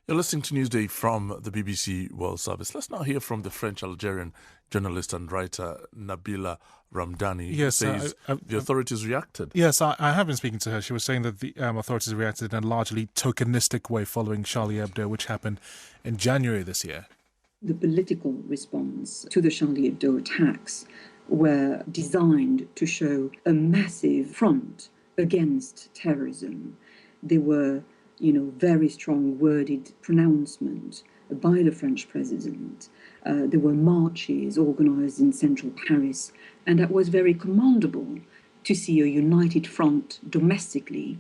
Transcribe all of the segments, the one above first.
You're listening to Newsday from the BBC World Service. Let's now hear from the French-Algerian journalist and writer Nabila Ramdani, who says the authorities reacted. Yes, I have been speaking to her. She was saying that the authorities reacted in a largely tokenistic way following Charlie Hebdo, which happened in January this year. The political response to the Charlie Hebdo attacks were designed to show a massive front against terrorism. They were very strong worded pronouncement by the French president. There were marches organized in central Paris, and that was very commendable to see a united front domestically.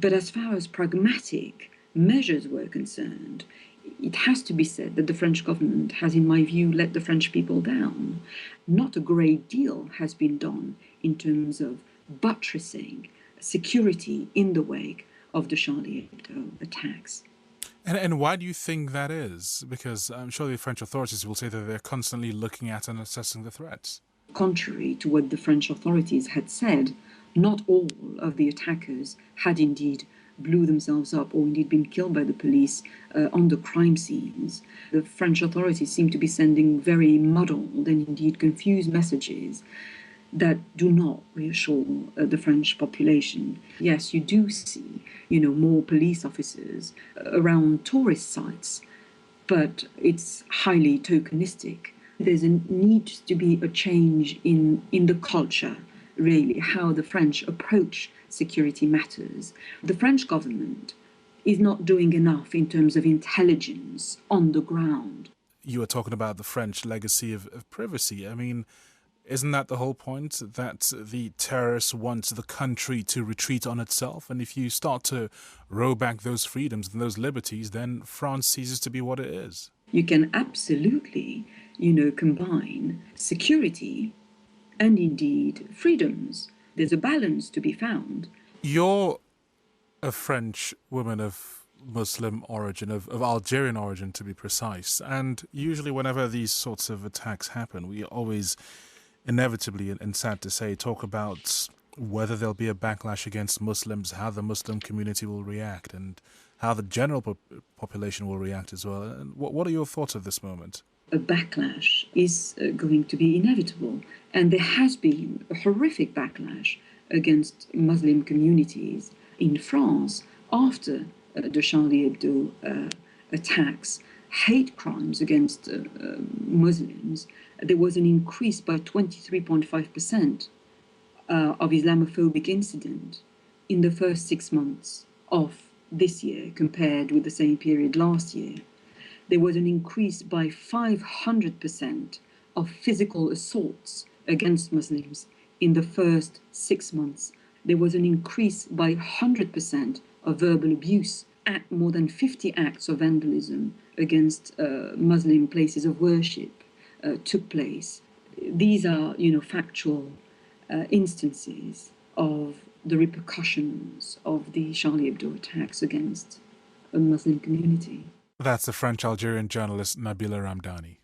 But as far as pragmatic measures were concerned, it has to be said that the French government has, in my view, let the French people down. Not a great deal has been done in terms of buttressing security in the wake of the Charlie Hebdo attacks. And why do you think that is? Because I'm sure the French authorities will say that they're constantly looking at and assessing the threats. Contrary to what the French authorities had said, not all of the attackers had indeed blew themselves up or indeed been killed by the police on the crime scenes. The French authorities seem to be sending very muddled and indeed confused messages that do not reassure the French population. Yes, you do see, more police officers around tourist sites, but it's highly tokenistic. There's a need to be a change in the culture, really, how the French approach security matters. The French government is not doing enough in terms of intelligence on the ground. You were talking about the French legacy of privacy. I mean, isn't that the whole point, that the terrorists want the country to retreat on itself? And if you start to roll back those freedoms and those liberties, then France ceases to be what it is. You can absolutely, combine security and indeed freedoms. There's a balance to be found. You're a French woman of Muslim origin, of Algerian origin to be precise. And usually whenever these sorts of attacks happen, we always inevitably, and sad to say, talk about whether there'll be a backlash against Muslims, how the Muslim community will react, and how the general population will react as well. And what are your thoughts at this moment? A backlash is going to be inevitable, and there has been a horrific backlash against Muslim communities in France after the Charlie Hebdo attacks. Hate crimes against Muslims, there was an increase by 23.5% of Islamophobic incident in the first 6 months of this year compared with the same period last year. There was an increase by 500% of physical assaults against Muslims in the first 6 months. There was an increase by 100% of verbal abuse. More than 50 acts of vandalism against Muslim places of worship took place. These are, factual instances of the repercussions of the Charlie Hebdo attacks against a Muslim community. That's the French-Algerian journalist Nabila Ramdani.